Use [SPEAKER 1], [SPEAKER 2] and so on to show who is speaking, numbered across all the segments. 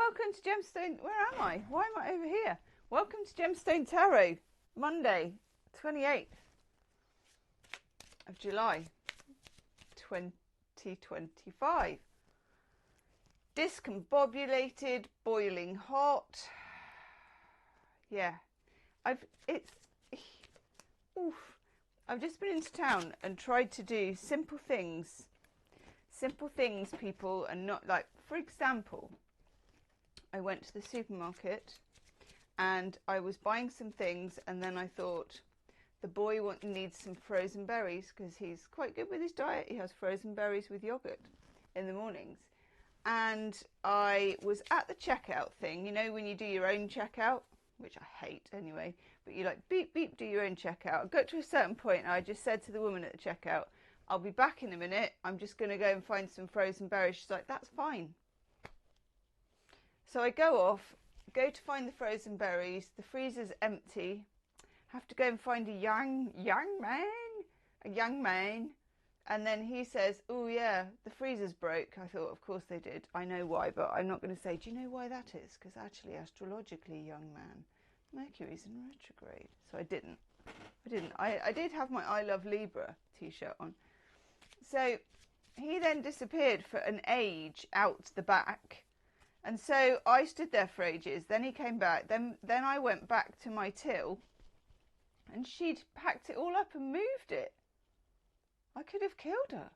[SPEAKER 1] welcome to Gemstone. Where am I? Why am I over here? Welcome to Gemstone Tarot, Monday, 28th of July, 2025. Discombobulated, boiling hot. Yeah, I've just been into town and tried to do simple things, people, and not like, for example, I went to the supermarket and I was buying some things, and then I thought the boy needs some frozen berries because he's quite good with his diet. He has frozen berries with yogurt in the mornings. And I was at the checkout thing, you know, when you do your own checkout, which I hate anyway, but you like beep, beep, do your own checkout. I got to a certain point and I just said to the woman at the checkout, I'll be back in a minute. I'm just going to go and find some frozen berries. She's like, that's fine. So I go off, go to find the frozen berries. The freezer's empty. Have to go and find a young man. And then he says, oh yeah, the freezer's broke. I thought, of course they did. I know why, but I'm not going to say, do you know why that is? Because actually, astrologically, young man, Mercury's in retrograde. So I didn't. I did have my I Love Libra t-shirt on. So he then disappeared for an age out the back. And so I stood there for ages. Then he came back. Then I went back to my till and she'd packed it all up and moved it. I could have killed her.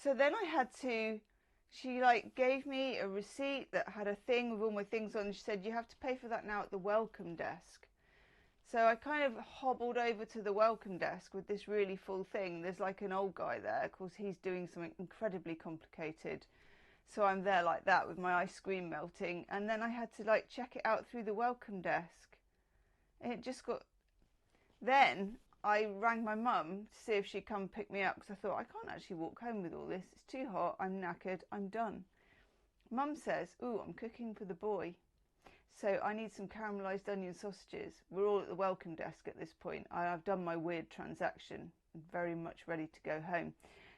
[SPEAKER 1] So then I had to, she like gave me a receipt that had a thing with all my things on. She said, you have to pay for that now at the welcome desk. So I kind of hobbled over to the welcome desk with this really full thing. There's like an old guy there. Of course, he's doing something incredibly complicated. So I'm there like that with my ice cream melting. And then I had to like check it out through the welcome desk. And it just got, then I rang my mum to see if she'd come pick me up because I thought, I can't actually walk home with all this. It's too hot. I'm knackered. I'm done. Mum says, ooh, I'm cooking for the boy. So I need some caramelised onion sausages. We're all at the welcome desk at this point. I've done my weird transaction. I'm very much ready to go home.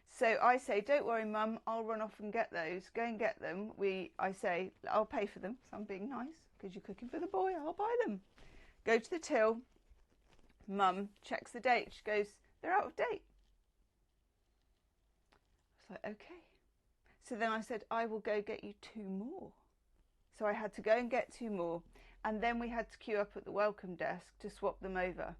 [SPEAKER 1] So I say, don't worry, Mum. I'll run off and get those. Go and get them. I say, I'll pay for them. So I'm being nice because you're cooking for the boy. I'll buy them. Go to the till. Mum checks the date. She goes, they're out of date. I was like, okay. So then I said, I will go get you 2 more. So I had to go and get 2 more. And then we had to queue up at the welcome desk to swap them over.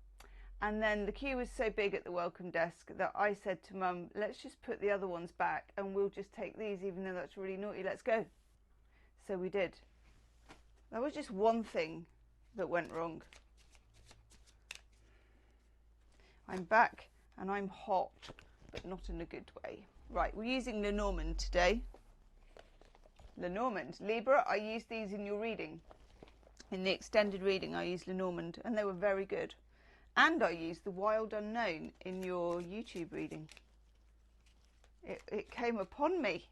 [SPEAKER 1] And then the queue was so big at the welcome desk that I said to Mum, let's just put the other ones back and we'll just take these, even though that's really naughty. Let's go. So we did. That was just one thing that went wrong. I'm back and I'm hot, but not in a good way. Right, we're using Lenormand today. Lenormand. Libra, I used these in your reading. In the extended reading, I used Lenormand, and they were very good. And I used the Wild Unknown in your YouTube reading. It came upon me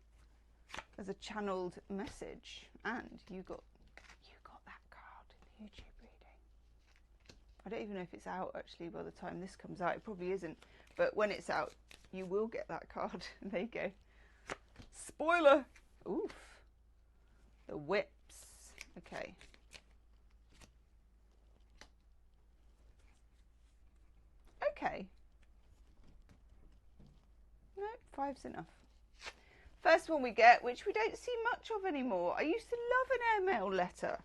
[SPEAKER 1] as a channeled message, and you got that card in the YouTube reading. I don't even know if it's out actually by the time this comes out. It probably isn't, but when it's out, you will get that card. There you go. Spoiler. Oof. The whips. Okay. Okay. No, 5's enough. First one we get, which we don't see much of anymore. I used to love an airmail letter.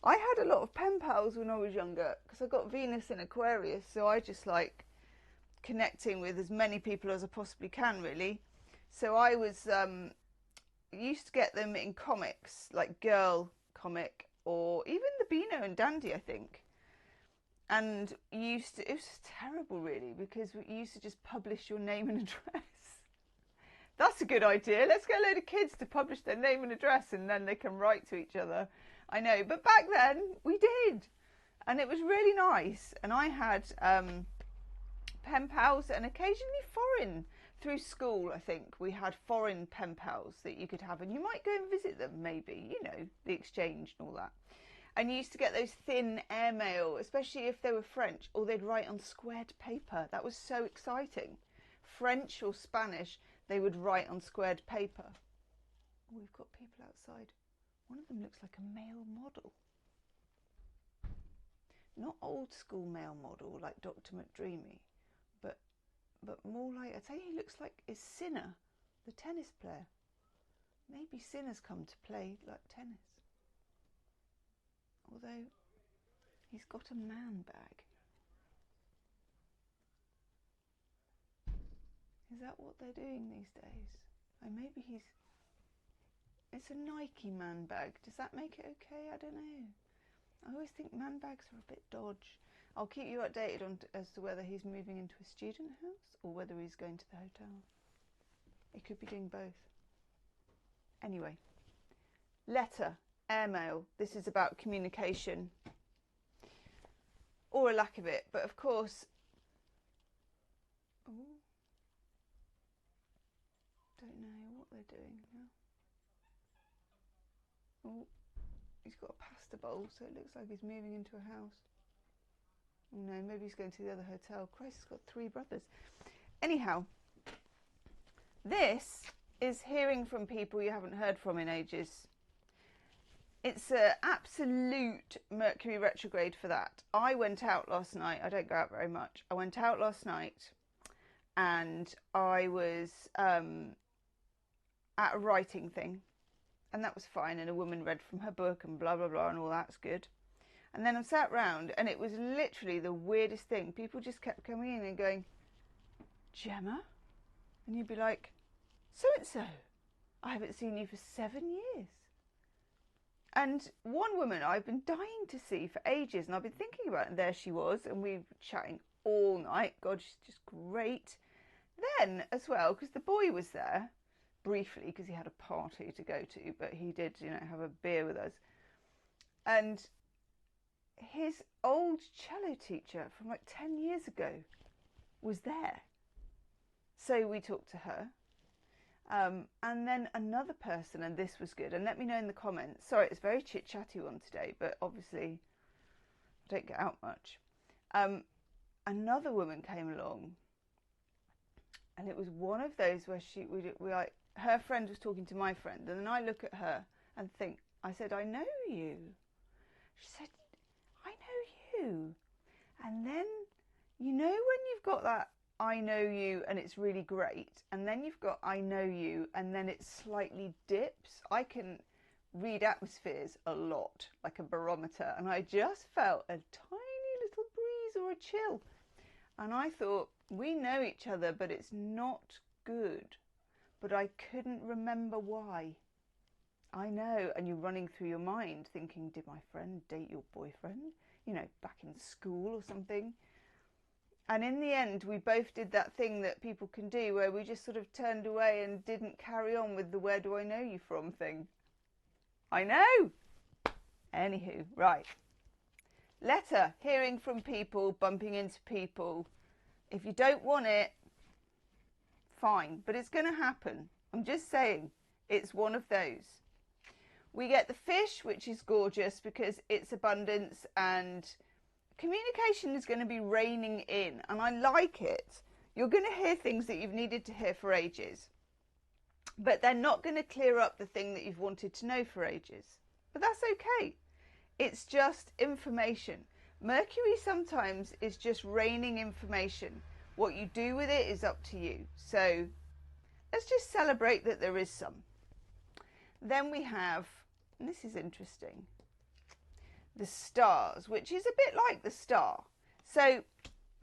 [SPEAKER 1] I had a lot of pen pals when I was younger because I got Venus in Aquarius, so I just like connecting with as many people as I possibly can, really. So I was used to get them in comics, like Girl comic, or even the Beano and Dandy, I think. And it was terrible, really, because you used to just publish your name and address. That's a good idea. Let's get a load of kids to publish their name and address, and then they can write to each other. I know, but back then we did, and it was really nice. And I had pen pals, and occasionally foreign. Through school, I think we had foreign pen pals that you could have, and you might go and visit them, maybe, you know, the exchange and all that. And you used to get those thin airmail, especially if they were French, or they'd write on squared paper. That was so exciting. French or Spanish, they would write on squared paper. Oh, we've got people outside. One of them looks like a male model. Not old school male model like Dr. McDreamy, but more like, I'd say he looks like is Sinner, the tennis player. Maybe Sinner's come to play like tennis. Although he's got a man bag. Is that what they're doing these days? Oh, maybe it's a Nike man bag. Does that make it okay? I don't know. I always think man bags are a bit dodge. I'll keep you updated on as to whether he's moving into a student house or whether he's going to the hotel. He could be doing both. Anyway, letter, airmail. This is about communication or a lack of it. But of course, don't know what they're doing now. Oh, he's got a pasta bowl, so it looks like he's moving into a house. Oh no, maybe he's going to the other hotel. Christ, he's got 3 brothers. Anyhow, this is hearing from people you haven't heard from in ages. It's an absolute Mercury retrograde for that. I went out last night. I don't go out very much. I went out last night and I was at a writing thing. And that was fine. And a woman read from her book and blah, blah, blah, and all that's good. And then I sat round and it was literally the weirdest thing. People just kept coming in and going, Gemma? And you'd be like, so-and-so, I haven't seen you for 7 years. And one woman I've been dying to see for ages, and I've been thinking about it, and there she was, and we were chatting all night. God, she's just great. Then, as well, because the boy was there, briefly, because he had a party to go to, but he did, you know, have a beer with us. And his old cello teacher from like 10 years ago was there. So we talked to her. And then another person, and this was good, and let me know in the comments. Sorry, it's a very chit-chatty one today, but obviously I don't get out much. Another woman came along, and it was one of those where her friend was talking to my friend, and then I look at her and think, I said, I know you. She said, I know you. And then, you know when you've got that I know you and it's really great, and then you've got I know you and then it slightly dips. I can read atmospheres a lot, like a barometer, and I just felt a tiny little breeze or a chill, and I thought, we know each other but it's not good, but I couldn't remember why. I know, and you're running through your mind thinking, did my friend date your boyfriend, you know, back in school or something? And in the end, we both did that thing that people can do where we just sort of turned away and didn't carry on with the where do I know you from thing. I know! Anywho, right. Letter, hearing from people, bumping into people. If you don't want it, fine. But it's going to happen. I'm just saying, it's one of those. We get the fish, which is gorgeous because it's abundance and communication is going to be raining in, and I like it. You're going to hear things that you've needed to hear for ages, but they're not going to clear up the thing that you've wanted to know for ages. But that's okay. It's just information. Mercury sometimes is just raining information. What you do with it is up to you. So let's just celebrate that there is some. Then we have, and this is interesting, the stars, which is a bit like the star. So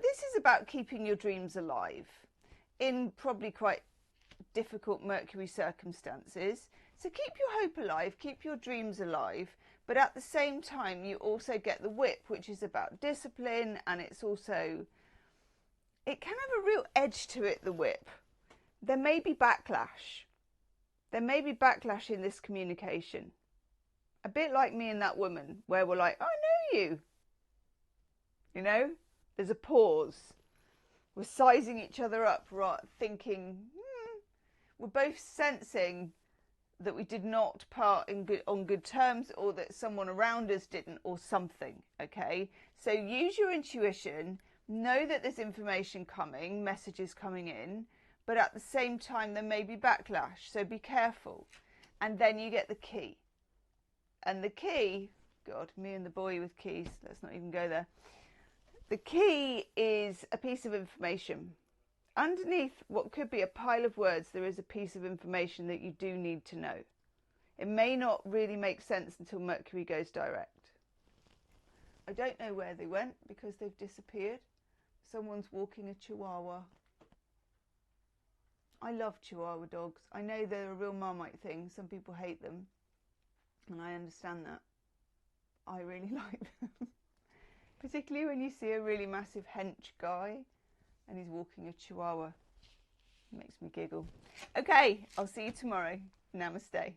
[SPEAKER 1] this is about keeping your dreams alive in probably quite difficult Mercury circumstances. So keep your hope alive, keep your dreams alive, but at the same time you also get the whip, which is about discipline, and it's also, it can have a real edge to it, the whip. There may be backlash. There may be backlash in this communication. A bit like me and that woman, where we're like, I know you. You know, there's a pause. We're sizing each other up, right, thinking, we're both sensing that we did not part on good terms, or that someone around us didn't, or something, okay? So use your intuition, know that there's information coming, messages coming in, but at the same time there may be backlash, so be careful. And then you get the key. And the key, God, me and the boy with keys, let's not even go there. The key is a piece of information. Underneath what could be a pile of words, there is a piece of information that you do need to know. It may not really make sense until Mercury goes direct. I don't know where they went because they've disappeared. Someone's walking a Chihuahua. I love Chihuahua dogs. I know they're a real Marmite thing. Some people hate them. And I understand that. I really like them. Particularly when you see a really massive hench guy and he's walking a Chihuahua. It makes me giggle. Okay, I'll see you tomorrow. Namaste.